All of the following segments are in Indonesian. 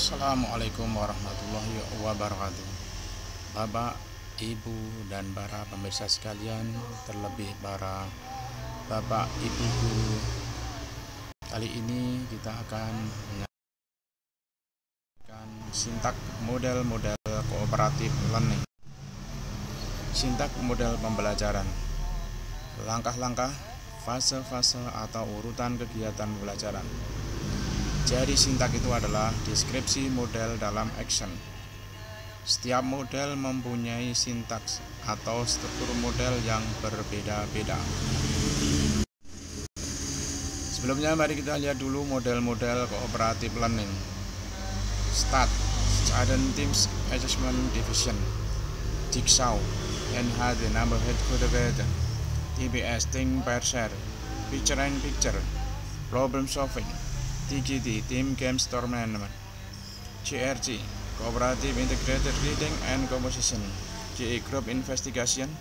Assalamualaikum warahmatullahi wabarakatuh. Bapak, Ibu, dan para pemirsa sekalian, terlebih para Bapak, Ibu guru. Kali ini kita akan menyampaikan sintak model-model kooperatif learning. Sintak model pembelajaran. Langkah-langkah, fase-fase atau urutan kegiatan pembelajaran. Jadi sintak itu adalah deskripsi model dalam action. Setiap model mempunyai sintaks atau struktur model yang berbeda-beda. Sebelumnya mari kita lihat dulu model-model cooperative learning. STAT, Student Teams Assessment Division. Jigsaw, NHD Number Head Code, TPS Think Pair Share, Picture and Picture, Problem Solving, TGT Team Game Store Management, CRC Cooperative Integrated Reading and Composition, GE Group Investigation,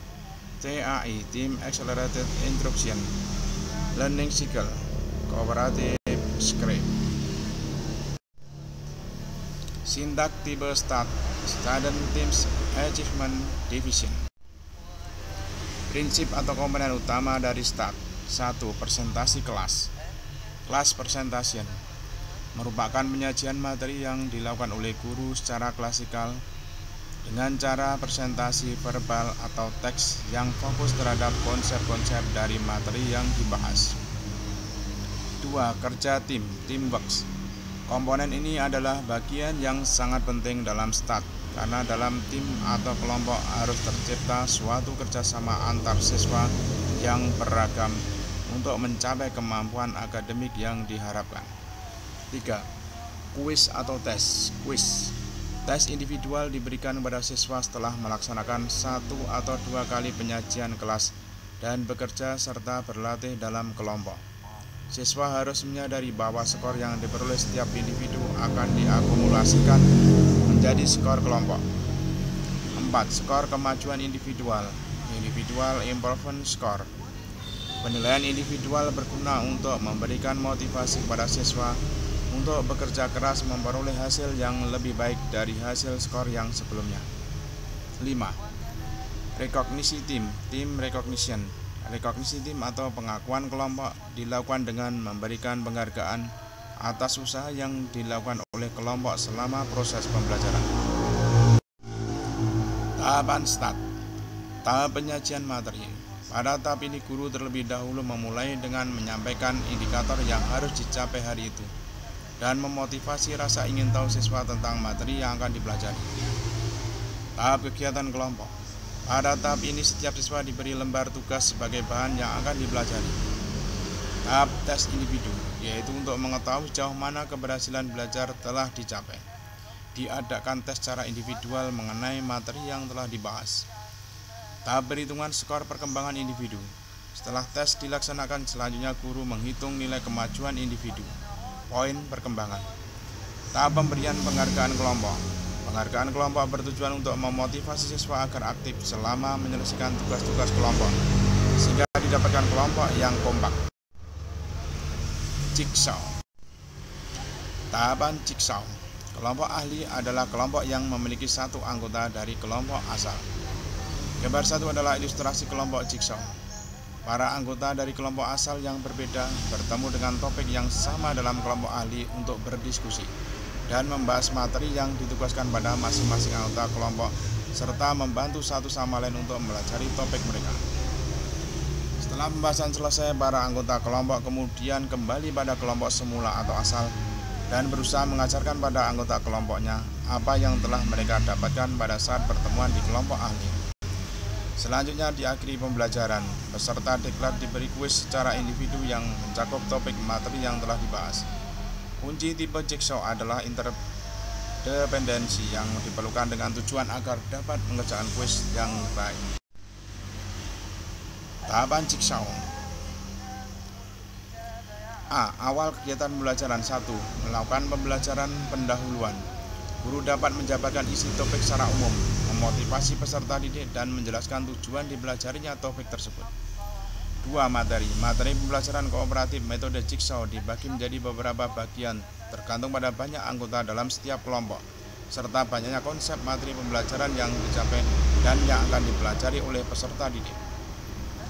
TAI Team Accelerated Instruction, Learning Cycle, Cooperative Script. Sintak tipe STAT, Student Teams Achievement Division. Prinsip atau komponen utama dari STAT. 1. Presentasi kelas. Class presentation merupakan penyajian materi yang dilakukan oleh guru secara klasikal dengan cara presentasi verbal atau teks yang fokus terhadap konsep-konsep dari materi yang dibahas. 2. Kerja tim, teamworks. Komponen ini adalah bagian yang sangat penting dalam STAT karena dalam tim atau kelompok harus tercipta suatu kerjasama antar siswa yang beragam untuk mencapai kemampuan akademik yang diharapkan. 3. Kuis atau tes. Kuis. Tes individual diberikan kepada siswa setelah melaksanakan 1 atau 2 kali penyajian kelas dan bekerja serta berlatih dalam kelompok. Siswa harus menyadari bahwa skor yang diperoleh setiap individu akan diakumulasikan menjadi skor kelompok. 4. Skor kemajuan individual. Individual Improvement Score. Penilaian individual berguna untuk memberikan motivasi kepada siswa untuk bekerja keras memperoleh hasil yang lebih baik dari hasil skor yang sebelumnya. 5. Rekognisi tim, team recognition. Rekognisi tim atau pengakuan kelompok dilakukan dengan memberikan penghargaan atas usaha yang dilakukan oleh kelompok selama proses pembelajaran. Tahapan STAT. Tahap penyajian materi. Pada tahap ini guru terlebih dahulu memulai dengan menyampaikan indikator yang harus dicapai hari itu dan memotivasi rasa ingin tahu siswa tentang materi yang akan dipelajari. Tahap kegiatan kelompok. Pada tahap ini setiap siswa diberi lembar tugas sebagai bahan yang akan dipelajari. Tahap tes individu, yaitu untuk mengetahui sejauh mana keberhasilan belajar telah dicapai. Diadakan tes secara individual mengenai materi yang telah dibahas. Tahap perhitungan skor perkembangan individu. Setelah tes dilaksanakan, selanjutnya guru menghitung nilai kemajuan individu. Poin perkembangan. Tahap pemberian penghargaan kelompok. Penghargaan kelompok bertujuan untuk memotivasi siswa agar aktif selama menyelesaikan tugas-tugas kelompok, sehingga didapatkan kelompok yang kompak. Jigsaw. Tahapan jigsaw. Kelompok ahli adalah kelompok yang memiliki satu anggota dari kelompok asal. Gambar 1 adalah ilustrasi kelompok jigsaw. Para anggota dari kelompok asal yang berbeda bertemu dengan topik yang sama dalam kelompok ahli untuk berdiskusi dan membahas materi yang ditugaskan pada masing-masing anggota kelompok serta membantu satu sama lain untuk mempelajari topik mereka. Setelah pembahasan selesai, para anggota kelompok kemudian kembali pada kelompok semula atau asal dan berusaha mengajarkan pada anggota kelompoknya apa yang telah mereka dapatkan pada saat pertemuan di kelompok ahli. Selanjutnya diakhiri pembelajaran, peserta diklat diberi kuis secara individu yang mencakup topik materi yang telah dibahas. Kunci tipe jigsaw adalah interdependensi yang diperlukan dengan tujuan agar dapat mengerjakan kuis yang baik. Tahapan jigsaw. A. Awal kegiatan pembelajaran. 1. Melakukan pembelajaran pendahuluan. Guru dapat menjabarkan isi topik secara umum, memotivasi peserta didik, dan menjelaskan tujuan dipelajarinya topik tersebut. 2. Materi pembelajaran kooperatif metode jigsaw dibagi menjadi beberapa bagian tergantung pada banyak anggota dalam setiap kelompok, serta banyaknya konsep materi pembelajaran yang dicapai dan yang akan dipelajari oleh peserta didik.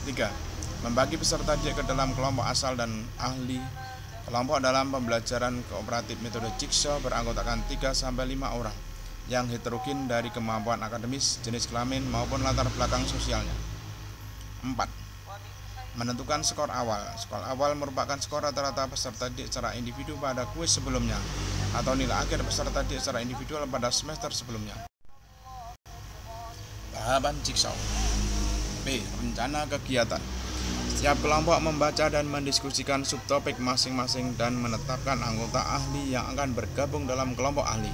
3. Membagi peserta didik ke dalam kelompok asal dan ahli. Kelompok dalam pembelajaran kooperatif metode Jigsaw beranggotakan 3-5 orang yang heterogen dari kemampuan akademis, jenis kelamin, maupun latar belakang sosialnya. 4. Menentukan skor awal. Skor awal merupakan skor rata-rata peserta didik secara individu pada kuis sebelumnya atau nilai akhir peserta didik secara individual pada semester sebelumnya. Tahapan Jigsaw. B. Rencana kegiatan. Setiap kelompok membaca dan mendiskusikan subtopik masing-masing dan menetapkan anggota ahli yang akan bergabung dalam kelompok ahli.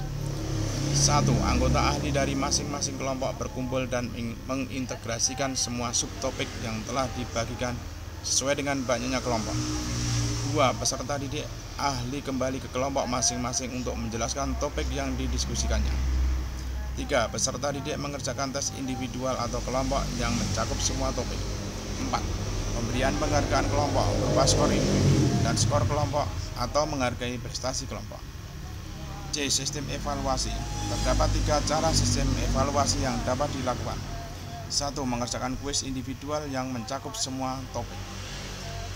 1. Anggota ahli dari masing-masing kelompok berkumpul dan mengintegrasikan semua subtopik yang telah dibagikan sesuai dengan banyaknya kelompok. 2. Peserta didik ahli kembali ke kelompok masing-masing untuk menjelaskan topik yang didiskusikannya. 3. Peserta didik mengerjakan tes individual atau kelompok yang mencakup semua topik. 4. Pemberian penghargaan kelompok berupa skor individu dan skor kelompok atau menghargai prestasi kelompok. C. Sistem evaluasi. Terdapat 3 cara sistem evaluasi yang dapat dilakukan. 1. Mengerjakan kuis individual yang mencakup semua topik.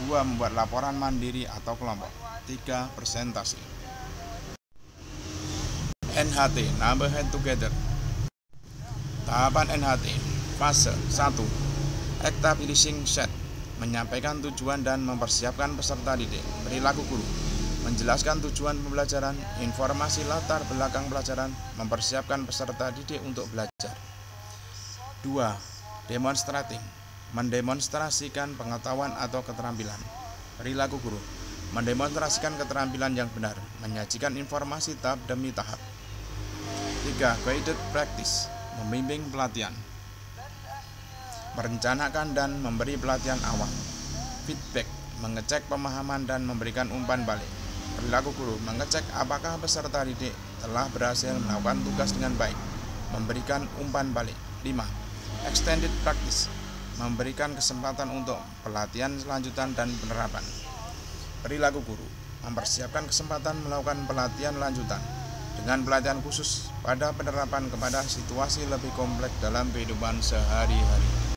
2. Membuat laporan mandiri atau kelompok. 3. Presentasi. NHT, Number Head Together. Tahapan NHT. Fase 1. Establishing set. Menyampaikan tujuan dan mempersiapkan peserta didik. Perilaku guru. Menjelaskan tujuan pembelajaran, informasi latar belakang pelajaran, mempersiapkan peserta didik untuk belajar. 2. Demonstrating. Mendemonstrasikan pengetahuan atau keterampilan. Perilaku guru. Mendemonstrasikan keterampilan yang benar, menyajikan informasi tahap demi tahap. 3. Guided practice. Membimbing pelatihan. Merencanakan dan memberi pelatihan awal. Feedback. Mengecek pemahaman dan memberikan umpan balik. Perilaku guru. Mengecek apakah peserta didik telah berhasil melakukan tugas dengan baik. Memberikan umpan balik. 5. Extended practice. Memberikan kesempatan untuk pelatihan lanjutan dan penerapan. Perilaku guru. Mempersiapkan kesempatan melakukan pelatihan lanjutan dengan pelatihan khusus pada penerapan kepada situasi lebih kompleks dalam kehidupan sehari-hari.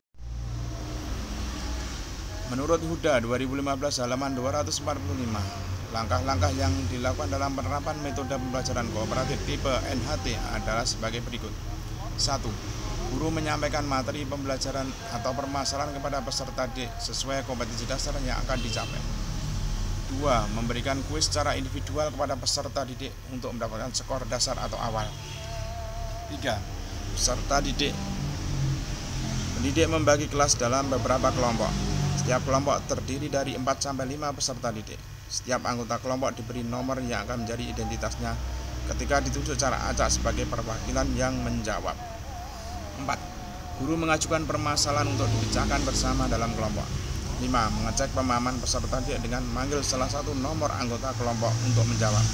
Menurut Huda 2015 halaman 245, langkah-langkah yang dilakukan dalam penerapan metode pembelajaran kooperatif tipe NHT adalah sebagai berikut. 1. Guru menyampaikan materi pembelajaran atau permasalahan kepada peserta didik sesuai kompetensi dasar yang akan dicapai. 2. Memberikan kuis secara individual kepada peserta didik untuk mendapatkan skor dasar atau awal. 3. Peserta didik pendidik membagi kelas dalam beberapa kelompok. Setiap kelompok terdiri dari 4-5 peserta didik. Setiap anggota kelompok diberi nomor yang akan menjadi identitasnya ketika ditunjuk secara acak sebagai perwakilan yang menjawab. 4. Guru mengajukan permasalahan untuk dipecahkan bersama dalam kelompok. 5. Mengecek pemahaman peserta didik dengan memanggil salah satu nomor anggota kelompok untuk menjawab.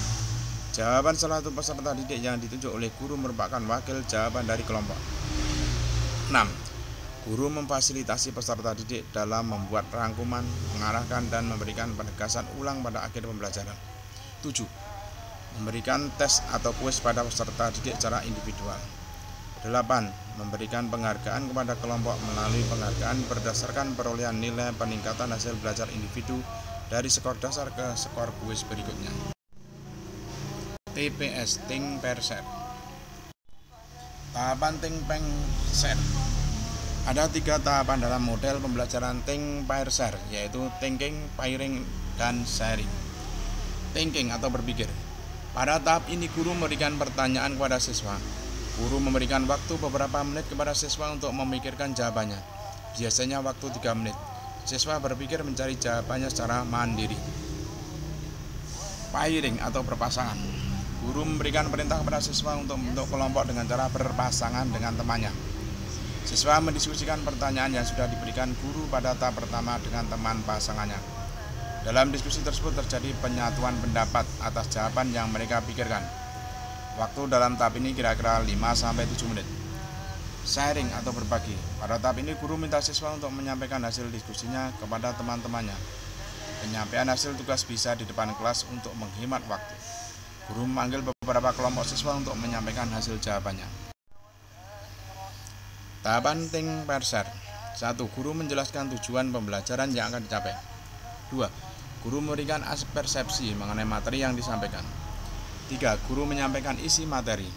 Jawaban salah satu peserta didik yang ditunjuk oleh guru merupakan wakil jawaban dari kelompok. 6. Guru memfasilitasi peserta didik dalam membuat rangkuman, mengarahkan dan memberikan penegasan ulang pada akhir pembelajaran. 7. Memberikan tes atau kuis pada peserta didik secara individual. 8. Memberikan penghargaan kepada kelompok melalui penghargaan berdasarkan perolehan nilai peningkatan hasil belajar individu dari skor dasar ke skor kuis berikutnya. TPS, Think Pair Share. Tahapan Think Pair Share. Ada 3 tahapan dalam model pembelajaran Think Pair Share, yaitu thinking, pairing, dan sharing. Thinking atau berpikir. Pada tahap ini guru memberikan pertanyaan kepada siswa. Guru memberikan waktu beberapa menit kepada siswa untuk memikirkan jawabannya. Biasanya waktu 3 menit. Siswa berpikir mencari jawabannya secara mandiri. Pairing atau berpasangan. Guru memberikan perintah kepada siswa untuk membentuk kelompok dengan cara berpasangan dengan temannya. Siswa mendiskusikan pertanyaan yang sudah diberikan guru pada tahap pertama dengan teman pasangannya. Dalam diskusi tersebut terjadi penyatuan pendapat atas jawaban yang mereka pikirkan. Waktu dalam tahap ini kira-kira 5-7 menit. Sharing atau berbagi. Pada tahap ini guru minta siswa untuk menyampaikan hasil diskusinya kepada teman-temannya. Penyampaian hasil tugas bisa di depan kelas untuk menghemat waktu. Guru memanggil beberapa kelompok siswa untuk menyampaikan hasil jawabannya. Tahapan think parser. 1. Guru menjelaskan tujuan pembelajaran yang akan dicapai. 2. Guru memberikan persepsi mengenai materi yang disampaikan. 3. Guru menyampaikan isi materi.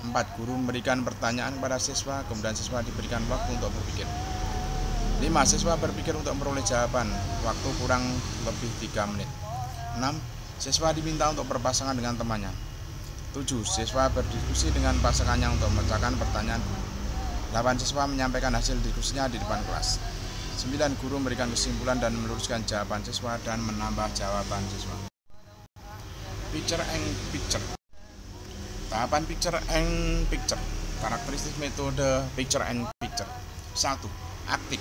4. Guru memberikan pertanyaan kepada siswa, kemudian siswa diberikan waktu untuk berpikir. 5. Siswa berpikir untuk memperoleh jawaban, waktu kurang lebih 3 menit. 6. Siswa diminta untuk berpasangan dengan temannya. 7. Siswa berdiskusi dengan pasangannya untuk memecahkan pertanyaan. 8. Siswa menyampaikan hasil diskusinya di depan kelas. 9. Guru memberikan kesimpulan dan meluruskan jawaban siswa dan menambah jawaban siswa. Picture and picture. Tahapan picture and picture. Karakteristik metode picture and picture. 1. Aktif.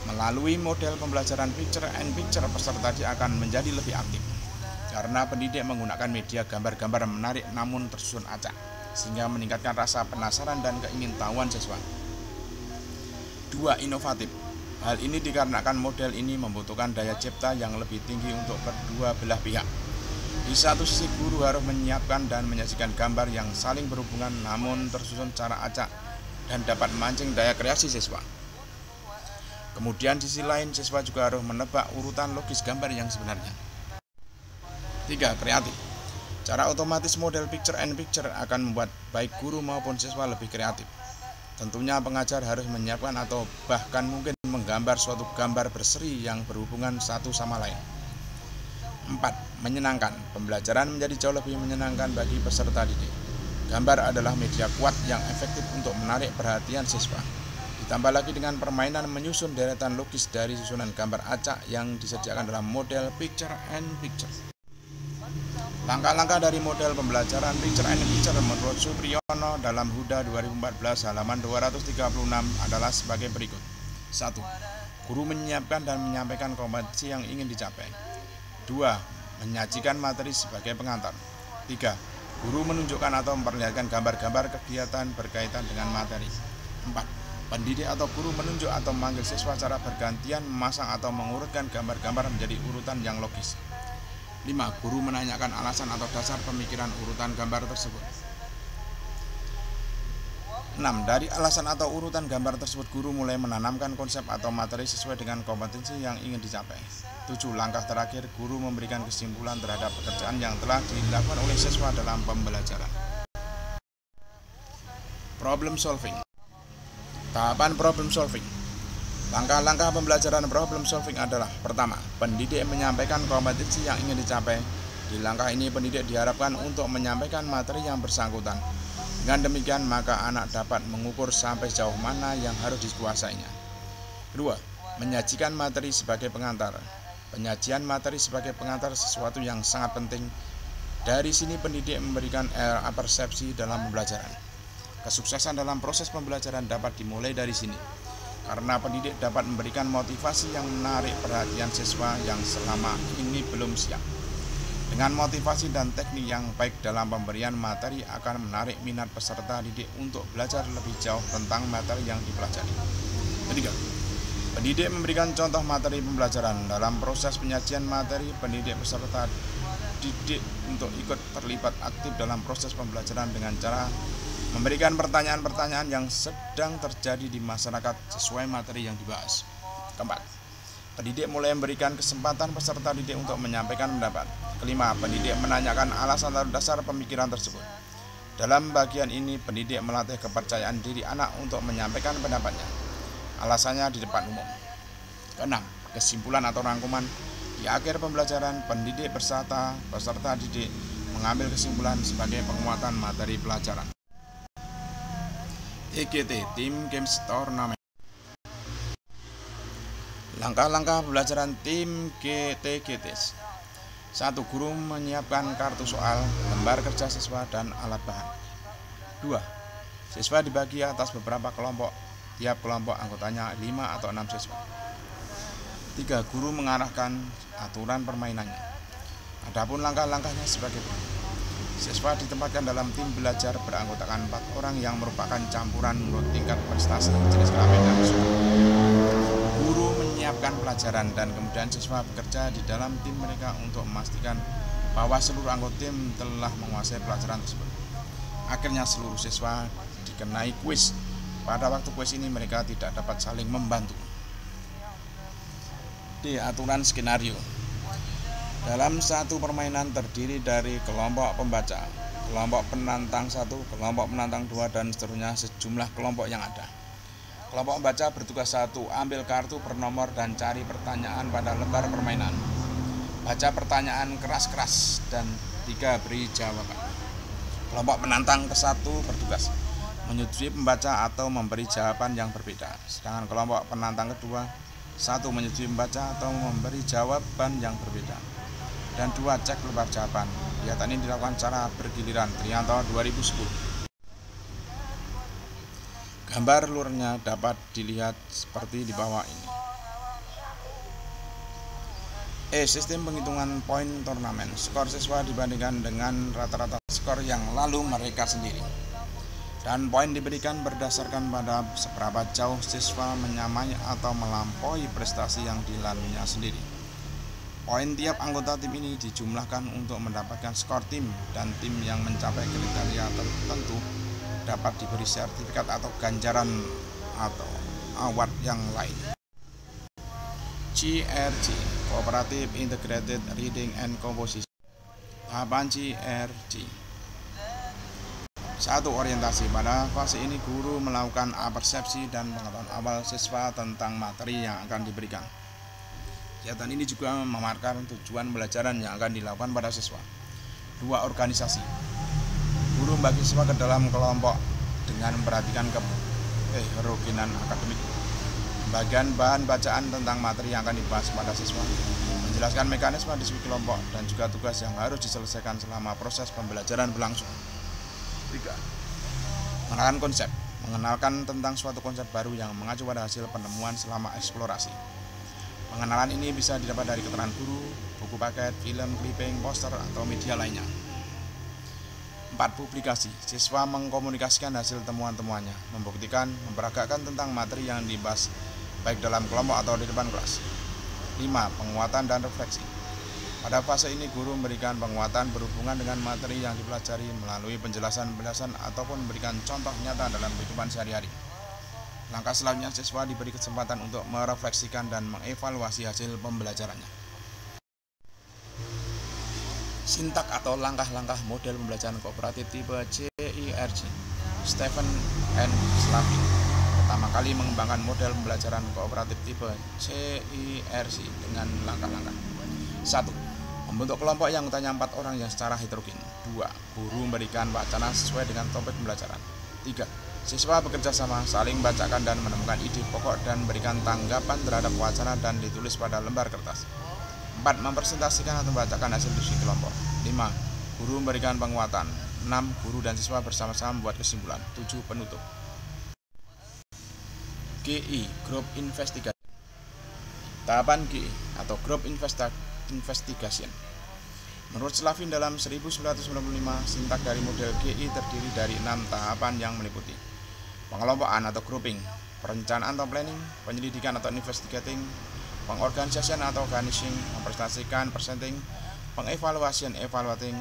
Melalui model pembelajaran picture and picture, peserta akan menjadi lebih aktif karena pendidik menggunakan media gambar-gambar menarik namun tersusun acak, sehingga meningkatkan rasa penasaran dan keingintahuan siswa. 2. Inovatif. Hal ini dikarenakan model ini membutuhkan daya cipta yang lebih tinggi untuk kedua belah pihak. Di satu sisi, guru harus menyiapkan dan menyajikan gambar yang saling berhubungan namun tersusun secara acak dan dapat memancing daya kreasi siswa. Kemudian di sisi lain, siswa juga harus menebak urutan logis gambar yang sebenarnya. 3. Kreatif. Cara otomatis model picture and picture akan membuat baik guru maupun siswa lebih kreatif. Tentunya pengajar harus menyiapkan atau bahkan mungkin menggambar suatu gambar berseri yang berhubungan satu sama lain. 4. Menyenangkan. Pembelajaran menjadi jauh lebih menyenangkan bagi peserta didik. Gambar adalah media kuat yang efektif untuk menarik perhatian siswa. Ditambah lagi dengan permainan menyusun deretan logis dari susunan gambar acak yang disediakan dalam model picture and picture. Langkah-langkah dari model pembelajaran picture and picture menurut Supriyono dalam Huda 2014 halaman 236 adalah sebagai berikut. 1. Guru menyiapkan dan menyampaikan kompetensi yang ingin dicapai. 2. Menyajikan materi sebagai pengantar. 3. Guru menunjukkan atau memperlihatkan gambar-gambar kegiatan berkaitan dengan materi. 4. Pendidik atau guru menunjuk atau memanggil siswa secara bergantian memasang atau mengurutkan gambar-gambar menjadi urutan yang logis. 5. Guru menanyakan alasan atau dasar pemikiran urutan gambar tersebut. 6. Dari alasan atau urutan gambar tersebut, guru mulai menanamkan konsep atau materi sesuai dengan kompetensi yang ingin dicapai. 7. Langkah terakhir, guru memberikan kesimpulan terhadap pekerjaan yang telah dilakukan oleh siswa dalam pembelajaran. Problem solving. Tahapan problem solving. Langkah-langkah pembelajaran problem solving adalah: pertama, pendidik menyampaikan kompetensi yang ingin dicapai. Di langkah ini, pendidik diharapkan untuk menyampaikan materi yang bersangkutan. Dengan demikian, maka anak dapat mengukur sampai sejauh mana yang harus dikuasainya. Kedua, menyajikan materi sebagai pengantar. Penyajian materi sebagai pengantar sesuatu yang sangat penting. Dari sini, pendidik memberikan persepsi dalam pembelajaran. Kesuksesan dalam proses pembelajaran dapat dimulai dari sini, karena pendidik dapat memberikan motivasi yang menarik perhatian siswa yang selama ini belum siap. Dengan motivasi dan teknik yang baik dalam pemberian materi akan menarik minat peserta didik untuk belajar lebih jauh tentang materi yang dipelajari. Ketiga, pendidik memberikan contoh materi pembelajaran. Dalam proses penyajian materi, pendidik peserta didik untuk ikut terlibat aktif dalam proses pembelajaran dengan cara memberikan pertanyaan-pertanyaan yang sedang terjadi di masyarakat sesuai materi yang dibahas. Keempat, pendidik mulai memberikan kesempatan peserta didik untuk menyampaikan pendapat. Kelima, pendidik menanyakan alasan atau dasar pemikiran tersebut. Dalam bagian ini, pendidik melatih kepercayaan diri anak untuk menyampaikan pendapatnya. Alasannya di depan umum. Keenam, kesimpulan atau rangkuman. Di akhir pembelajaran, pendidik beserta peserta didik mengambil kesimpulan sebagai penguatan materi pelajaran. EGT, Team Games Tournament. Langkah-langkah pembelajaran tim GTGTS. 1. Guru menyiapkan kartu soal, lembar kerja siswa, dan alat bahan. 2. Siswa dibagi atas beberapa kelompok, tiap kelompok anggotanya 5 atau 6 siswa. 3. Guru mengarahkan aturan permainannya. Adapun langkah-langkahnya sebagai berikut. Siswa ditempatkan dalam tim belajar beranggotakan 4 orang yang merupakan campuran menurut tingkat prestasi, jenis kelamin, dan suku. Guru menyiapkan pelajaran dan kemudian siswa bekerja di dalam tim mereka untuk memastikan bahwa seluruh anggota tim telah menguasai pelajaran tersebut. Akhirnya seluruh siswa dikenai kuis. Pada waktu kuis ini mereka tidak dapat saling membantu. D. Aturan skenario. Dalam satu permainan terdiri dari kelompok pembaca, kelompok penantang 1, kelompok penantang 2, dan seterusnya sejumlah kelompok yang ada. Kelompok pembaca bertugas 1. Ambil kartu bernomor dan cari pertanyaan pada lembar permainan. Baca pertanyaan keras-keras dan 3 beri jawaban. Kelompok penantang ke-1 bertugas menyetujui pembaca atau memberi jawaban yang berbeda. Sedangkan kelompok penantang kedua 1. Menyetujui pembaca atau memberi jawaban yang berbeda. Dan 2. Cek lembar jawaban. Kegiatan ini dilakukan secara bergiliran. Trianto 2010. Gambar luarnya dapat dilihat seperti di bawah ini. Sistem penghitungan poin turnamen. Skor siswa dibandingkan dengan rata-rata skor yang lalu mereka sendiri. Dan poin diberikan berdasarkan pada seberapa jauh siswa menyamai atau melampaui prestasi yang dilaluinya sendiri. Poin tiap anggota tim ini dijumlahkan untuk mendapatkan skor tim, dan tim yang mencapai kriteria tertentu dapat diberi sertifikat atau ganjaran atau award yang lain. CRG, Cooperative Integrated Reading and Composition. Tahapan CRG. 1. Orientasi. Pada fase ini guru melakukan persepsi dan pengetahuan awal siswa tentang materi yang akan diberikan. Kegiatan ini juga memaparkan tujuan pembelajaran yang akan dilakukan pada siswa. 2. Organisasi. Guru membagi siswa ke dalam kelompok dengan memperhatikan keheterogenan akademik. Pembagian bahan bacaan tentang materi yang akan dibahas pada siswa. Menjelaskan mekanisme diskusi kelompok dan juga tugas yang harus diselesaikan selama proses pembelajaran berlangsung. 3. Mengenalkan konsep. Mengenalkan tentang suatu konsep baru yang mengacu pada hasil penemuan selama eksplorasi. Pengenalan ini bisa didapat dari keterangan guru, buku paket, film, clipping, poster, atau media lainnya. 4. Publikasi. Siswa mengkomunikasikan hasil temuan-temuannya, membuktikan, memperagakan tentang materi yang dibahas baik dalam kelompok atau di depan kelas. 5. Penguatan dan refleksi. Pada fase ini guru memberikan penguatan berhubungan dengan materi yang dipelajari melalui penjelasan-penjelasan ataupun memberikan contoh nyata dalam kehidupan sehari-hari. Langkah selanjutnya siswa diberi kesempatan untuk merefleksikan dan mengevaluasi hasil pembelajarannya. Sintak atau langkah-langkah model pembelajaran kooperatif tipe CIRG. Stephen N. Slavin pertama kali mengembangkan model pembelajaran kooperatif tipe CIRG dengan langkah-langkah. 1. Membentuk kelompok yang anggotanya 4 orang yang secara heterogen. 2. Guru memberikan wacana sesuai dengan topik pembelajaran. 3. Siswa bekerja sama, saling membacakan dan menemukan ide pokok dan memberikan tanggapan terhadap wacana dan ditulis pada lembar kertas. 4. Mempresentasikan atau membacakan hasil diskusi kelompok. 5. Guru memberikan penguatan. 6. Guru dan siswa bersama-sama membuat kesimpulan. 7. Penutup. GI, Group Investigation. Tahapan GI atau Group Investigation. Menurut Slavin dalam 1995, sintak dari model GI terdiri dari 6 tahapan yang meliputi pengelompokan atau grouping, perencanaan atau planning, penyelidikan atau investigating, pengorganisasian atau organizing, mempresentasikan presenting, pengevaluasian evaluating.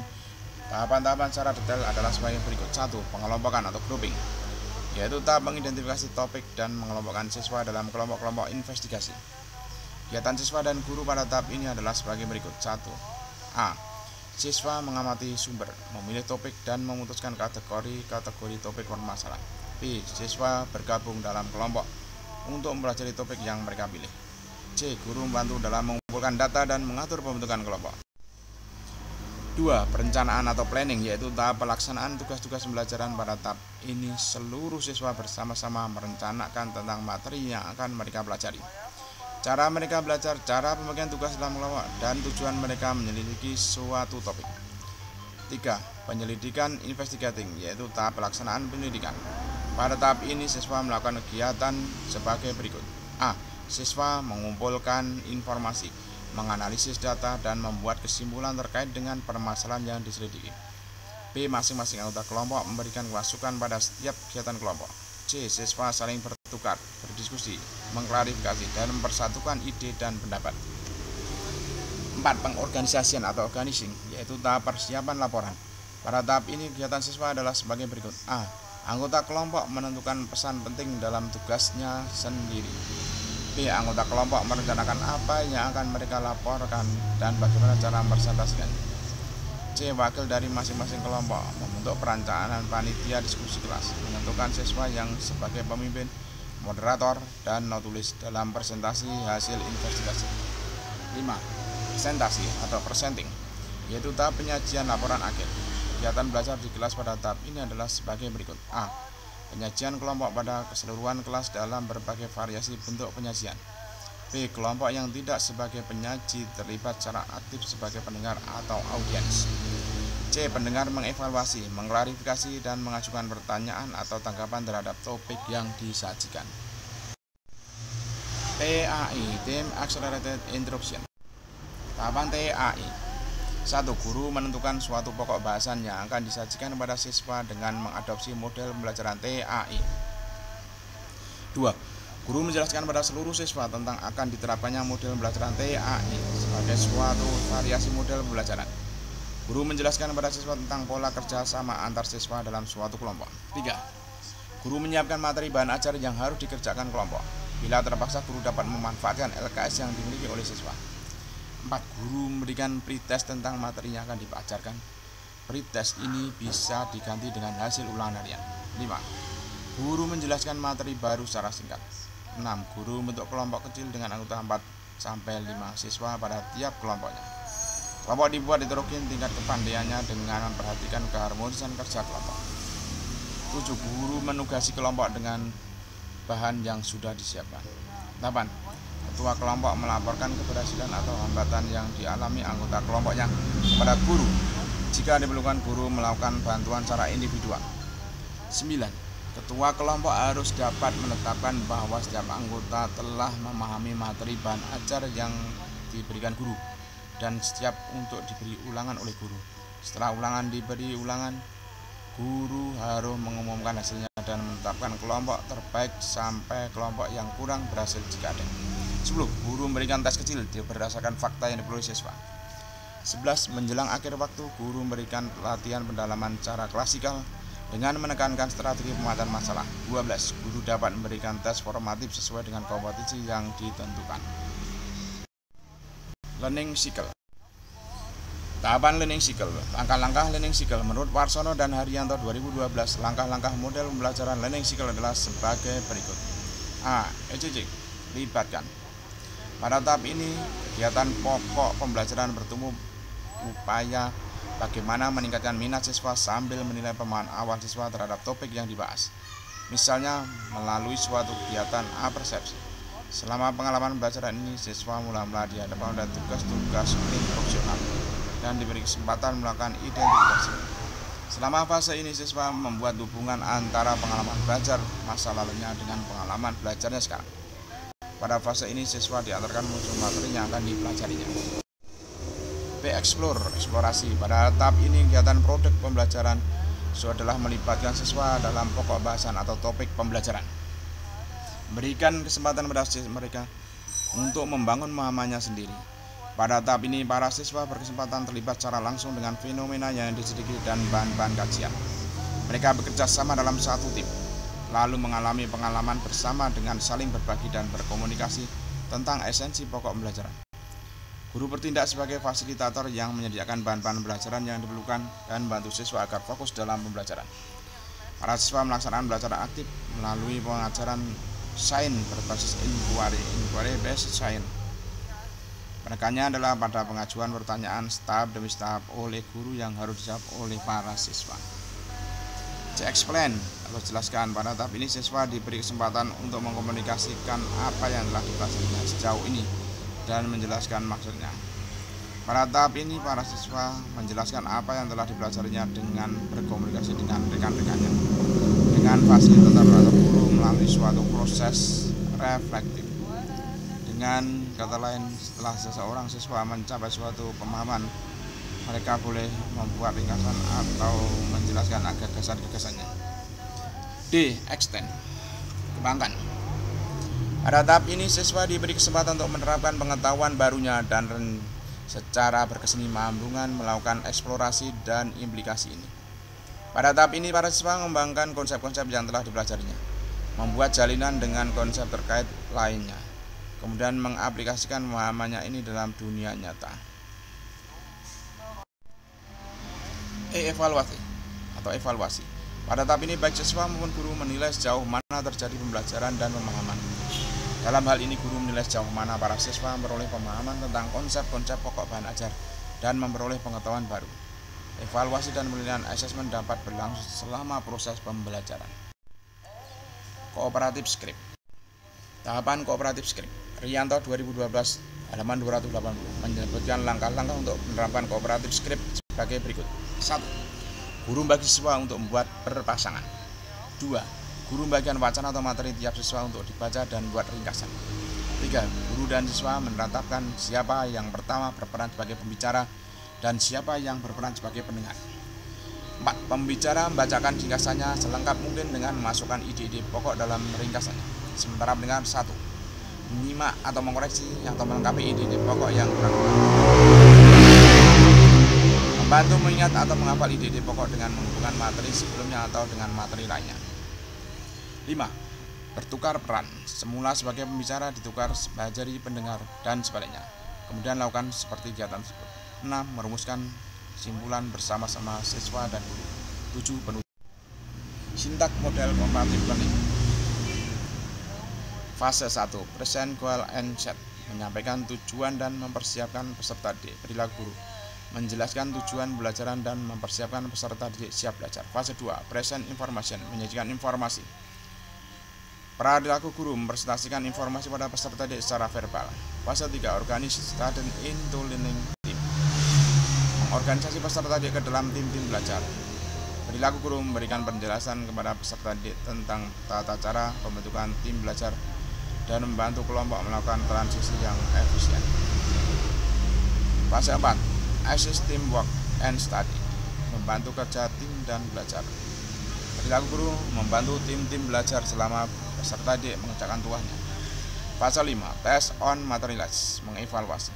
Tahapan-tahapan secara detail adalah sebagai berikut. 1. Pengelompokan atau grouping, yaitu tahap mengidentifikasi topik dan mengelompokkan siswa dalam kelompok-kelompok investigasi. Kegiatan siswa dan guru pada tahap ini adalah sebagai berikut. 1. A. Siswa mengamati sumber, memilih topik dan memutuskan kategori topik bermasalah. B. Siswa bergabung dalam kelompok untuk mempelajari topik yang mereka pilih. C. Guru membantu dalam mengumpulkan data dan mengatur pembentukan kelompok. 2. Perencanaan atau planning, yaitu tahap pelaksanaan tugas-tugas pembelajaran. Pada tahap ini seluruh siswa bersama-sama merencanakan tentang materi yang akan mereka pelajari, cara mereka belajar, cara pembagian tugas dalam kelompok, dan tujuan mereka menyelidiki suatu topik. 3. Penyelidikan investigating, yaitu tahap pelaksanaan penyelidikan. Pada tahap ini siswa melakukan kegiatan sebagai berikut. A. Siswa mengumpulkan informasi, menganalisis data, dan membuat kesimpulan terkait dengan permasalahan yang diselidiki. B. Masing-masing anggota kelompok memberikan masukan pada setiap kegiatan kelompok. C. Siswa saling bertukar, berdiskusi, mengklarifikasi, dan mempersatukan ide dan pendapat. 4. 4. Pengorganisasian atau organizing, yaitu tahap persiapan laporan. Pada tahap ini kegiatan siswa adalah sebagai berikut. A. Anggota kelompok menentukan pesan penting dalam tugasnya sendiri. B. Anggota kelompok merencanakan apa yang akan mereka laporkan dan bagaimana cara mempresentasikannya. C. Wakil dari masing-masing kelompok membentuk perencanaan panitia diskusi kelas, menentukan siswa yang sebagai pemimpin, moderator, dan notulis dalam presentasi hasil investigasi. 5. Presentasi atau presenting, yaitu tahap penyajian laporan akhir. Kegiatan belajar di kelas pada tahap ini adalah sebagai berikut. A. Penyajian kelompok pada keseluruhan kelas dalam berbagai variasi bentuk penyajian. B. Kelompok yang tidak sebagai penyaji terlibat secara aktif sebagai pendengar atau audiens. C. Pendengar mengevaluasi, mengklarifikasi, dan mengajukan pertanyaan atau tanggapan terhadap topik yang disajikan. TAI, Team Accelerated Introduction. Tahapan TAI. 1. Guru menentukan suatu pokok bahasan yang akan disajikan kepada siswa dengan mengadopsi model pembelajaran TAI. 2. Guru menjelaskan pada seluruh siswa tentang akan diterapkannya model pembelajaran TAI sebagai suatu variasi model pembelajaran. Guru menjelaskan kepada siswa tentang pola kerja sama antar siswa dalam suatu kelompok. 3. Guru menyiapkan materi bahan ajar yang harus dikerjakan kelompok. Bila terpaksa, guru dapat memanfaatkan LKS yang dimiliki oleh siswa. 4. Guru memberikan pretest tentang materi yang akan diajarkan. Pretest ini bisa diganti dengan hasil ulangan harian. 5. Guru menjelaskan materi baru secara singkat. 6. Guru membentuk kelompok kecil dengan anggota 4-5 siswa pada tiap kelompoknya. Kelompok dibuat heterogen tingkat kepandaiannya dengan memperhatikan keharmonisan kerja kelompok. 7. Guru menugasi kelompok dengan bahan yang sudah disiapkan. 8. Ketua kelompok melaporkan keberhasilan atau hambatan yang dialami anggota kelompoknya kepada guru. Jika diperlukan, guru melakukan bantuan secara individual. 9. Ketua kelompok harus dapat menetapkan bahwa setiap anggota telah memahami materi bahan ajar yang diberikan guru dan siap untuk diberi ulangan oleh guru. Setelah diberi ulangan, guru harus mengumumkan hasilnya dan menetapkan kelompok terbaik sampai kelompok yang kurang berhasil jika ada. 10. Guru memberikan tes kecil berdasarkan fakta yang diperoleh siswa. 11. Menjelang akhir waktu, guru memberikan latihan pendalaman cara klasikal dengan menekankan strategi pemecahatan masalah. 12. Guru dapat memberikan tes formatif sesuai dengan kompetisi yang ditentukan. Learning Cycle. Tahapan Learning Cycle. Langkah-langkah Learning Cycle menurut Warsono dan Haryanto 2012. Langkah-langkah model pembelajaran Learning Cycle adalah sebagai berikut. A. ECC. Libatkan. Pada tahap ini, kegiatan pokok pembelajaran bertumbuh upaya bagaimana meningkatkan minat siswa sambil menilai pemahaman awal siswa terhadap topik yang dibahas. Misalnya melalui suatu kegiatan A-persepsi. Selama pengalaman pembelajaran ini, siswa mula-mula dihadapkan pada tugas-tugas instruksional dan diberi kesempatan melakukan identifikasi. Selama fase ini, siswa membuat hubungan antara pengalaman belajar masa lalunya dengan pengalaman belajarnya sekarang. Pada fase ini, siswa diantarkan muncul materi yang akan dipelajarinya. B. Explore, eksplorasi. Pada tahap ini, kegiatan produk pembelajaran adalah melibatkan siswa dalam pokok bahasan atau topik pembelajaran. Berikan kesempatan pada mereka untuk membangun pemahamannya sendiri. Pada tahap ini, para siswa berkesempatan terlibat secara langsung dengan fenomena yang diselidiki dan bahan-bahan kajian. Mereka bekerja sama dalam satu tim, lalu mengalami pengalaman bersama dengan saling berbagi dan berkomunikasi tentang esensi pokok pembelajaran. Guru bertindak sebagai fasilitator yang menyediakan bahan-bahan pembelajaran yang diperlukan dan bantu siswa agar fokus dalam pembelajaran. Para siswa melaksanakan belajar aktif melalui pengajaran sains berbasis inquiry based science. Penekannya adalah pada pengajuan pertanyaan tahap demi tahap oleh guru yang harus dijawab oleh para siswa. C. Explain atau jelaskan. Pada tahap ini, siswa diberi kesempatan untuk mengkomunikasikan apa yang telah dipelajarinya sejauh ini dan menjelaskan maksudnya. Pada tahap ini, para siswa menjelaskan apa yang telah dipelajarinya dengan berkomunikasi dengan rekan-rekannya, dengan fasilitator atau guru melalui suatu proses reflektif. Dengan kata lain, setelah seseorang siswa mencapai suatu pemahaman, mereka boleh membuat ringkasan atau menjelaskan gagasan-gagasannya. D. Extend, kembangkan. Pada tahap ini, siswa diberi kesempatan untuk menerapkan pengetahuan barunya dan secara berkesinambungan melakukan eksplorasi dan implikasi ini. Pada tahap ini, para siswa mengembangkan konsep-konsep yang telah dipelajarinya, membuat jalinan dengan konsep terkait lainnya, kemudian mengaplikasikan pemahamannya ini dalam dunia nyata. Evaluasi. Pada tahap ini, baik siswa maupun guru menilai sejauh mana terjadi pembelajaran dan pemahaman. Dalam hal ini, guru menilai sejauh mana para siswa memperoleh pemahaman tentang konsep-konsep pokok bahan ajar dan memperoleh pengetahuan baru. Evaluasi dan penilaian asesmen dapat berlangsung selama proses pembelajaran. Kooperatif Script. Tahapan kooperatif script. Rianto 2012 halaman 280 menyebutkan langkah-langkah untuk menerapkan kooperatif script sebagai berikut. 1. Guru membagi siswa untuk membuat berpasangan. 2. Guru membagikan wacana atau materi tiap siswa untuk dibaca dan buat ringkasan. 3. Guru dan siswa menetapkan siapa yang pertama berperan sebagai pembicara dan siapa yang berperan sebagai pendengar. 4. Pembicara membacakan ringkasannya selengkap mungkin dengan memasukkan ide-ide pokok dalam ringkasannya. Sementara pendengar 1. Menyimak atau mengkoreksi atau melengkapi ide-ide pokok yang kurang. Membantu mengingat atau menghafal ide-ide pokok dengan menghubungkan materi sebelumnya atau dengan materi lainnya. 5. Bertukar peran. Semula sebagai pembicara ditukar sebagai pendengar dan sebaliknya. Kemudian lakukan seperti kegiatan tersebut. 6. Merumuskan kesimpulan bersama-sama siswa dan guru. 7. Penutup. Sintak model kooperatif learning. Fase 1. Present goal and set. Menyampaikan tujuan dan mempersiapkan peserta didik. Perilaku guru. Menjelaskan tujuan pembelajaran dan mempersiapkan peserta didik siap belajar. Fase 2. Present information. Menyajikan informasi. Perilaku guru. Mempresentasikan informasi pada peserta didik secara verbal. Fase 3. Organize student into learning team. Mengorganisasi peserta didik ke dalam tim-tim belajar. Perilaku guru. Memberikan penjelasan kepada peserta didik tentang tata cara pembentukan tim belajar dan membantu kelompok melakukan transisi yang efisien. Fase 4. Assist teamwork and study. Membantu kerja tim dan belajar. Perilaku guru. Membantu tim-tim belajar selama peserta didik mengerjakan tugasnya. Fase 5. Test on materials. Mengevaluasi.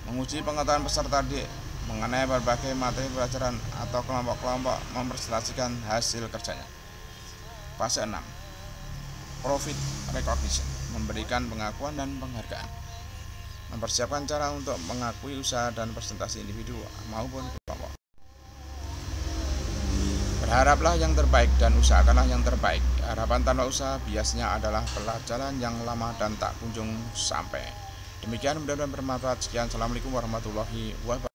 Menguji pengetahuan peserta didik mengenai berbagai materi pelajaran atau kelompok-kelompok mempresentasikan hasil kerjanya. Fase 6. Profit recognition. Memberikan pengakuan dan penghargaan. Mempersiapkan cara untuk mengakui usaha dan presentasi individu maupun kelompok. Berharaplah yang terbaik dan usahakanlah yang terbaik. Harapan tanpa usaha biasanya adalah pelajaran yang lama dan tak kunjung sampai. Demikian, mudah-mudahan bermanfaat. Sekian, assalamualaikum warahmatullahi wabarakatuh.